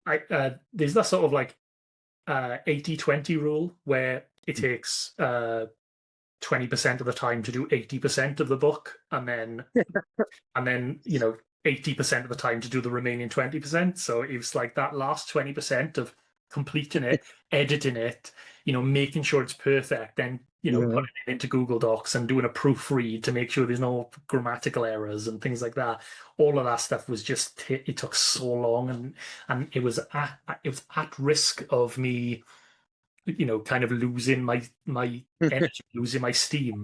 there's that sort of like 80-20 rule where it takes 20% of the time to do 80% of the book, and then 80% of the time to do the remaining 20%. So it was like that last 20% of completing it, editing it, making sure it's perfect, then Yeah. putting it into Google Docs and doing a proofread to make sure there's no grammatical errors and things like that. All of that stuff was just, it took so long, and it was at risk of me kind of losing my energy, losing my steam.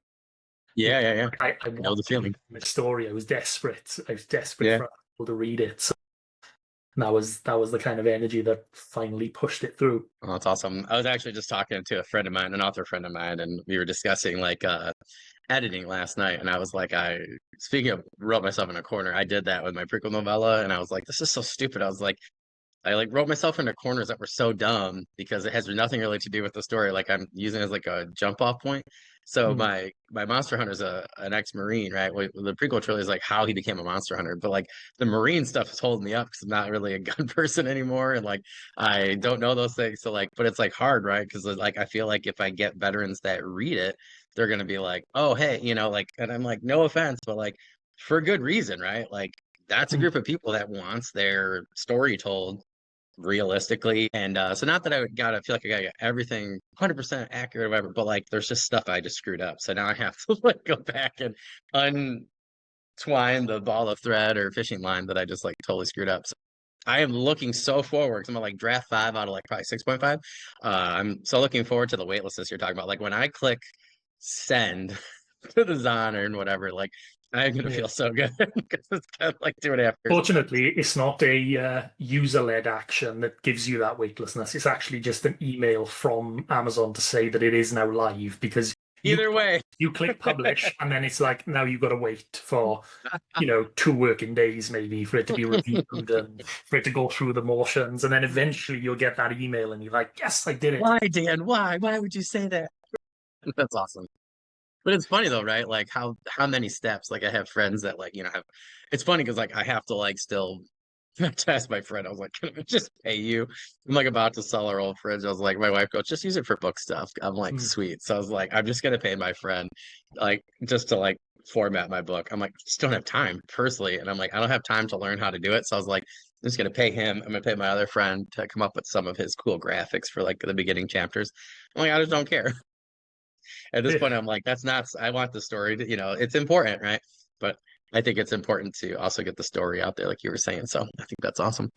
Yeah, yeah, yeah. I I know wanted the to read feeling. the story. I was desperate. I was desperate Yeah. for people to read it. So that was the kind of energy that finally pushed it through. Oh, that's awesome. I was actually just talking to a friend of mine, an author friend of mine, and we were discussing like editing last night. And I was like, speaking of wrote myself in a corner, I did that with my prequel novella, and I was like, this is so stupid. I was like, I like wrote myself into corners that were so dumb because it has nothing really to do with the story. Like I'm using it as like a jump off point. So Mm. my monster hunter is an ex-marine, right? The prequel trilogy is like how he became a monster hunter, but like the marine stuff is holding me up because I'm not really a gun person anymore, and like I don't know those things. So like, but it's like hard, right? Because like I feel like if I get veterans that read it, they're gonna be like, oh hey, like, and I'm like, no offense, but like for good reason, right? Like that's a Mm. group of people that wants their story told realistically. And so not that I gotta feel like I gotta get everything 100% accurate or whatever, but like there's just stuff I just screwed up. So now I have to like go back and untwine the ball of thread or fishing line that I just like totally screwed up. So I am looking so forward because I'm like draft 5 out of like probably 6.5. I'm so looking forward to the wait list you're talking about. Like when I click send to the Zon and whatever, like I'm gonna Yeah. feel so good because it's kind of like 2.5 years. Fortunately, it's not a user-led action that gives you that weightlessness. It's actually just an email from Amazon to say that it is now live, because you Either way. you click publish, and then it's like now you've got to wait for 2 working days maybe for it to be reviewed and for it to go through the motions, and then eventually you'll get that email and you're like, yes, I did it. Why, Dan? Why? Why would you say that? That's awesome. But it's funny though, right? Like how many steps? Like I have friends that like, have it's funny because like I have to like still test my friend. I was like, can I just pay you? I'm like about to sell our old fridge. I was like, my wife goes, just use it for book stuff. I'm like, Mm. sweet. So I was like, I'm just gonna pay my friend like just to like format my book. I'm like, I just don't have time personally. And I'm like, I don't have time to learn how to do it. So I was like, I'm just gonna pay him. I'm gonna pay my other friend to come up with some of his cool graphics for like the beginning chapters. I'm like, I just don't care. At this point, Yeah. I'm like, that's not, I want the story to, it's important, right? But I think it's important to also get the story out there, like you were saying. So I think that's awesome.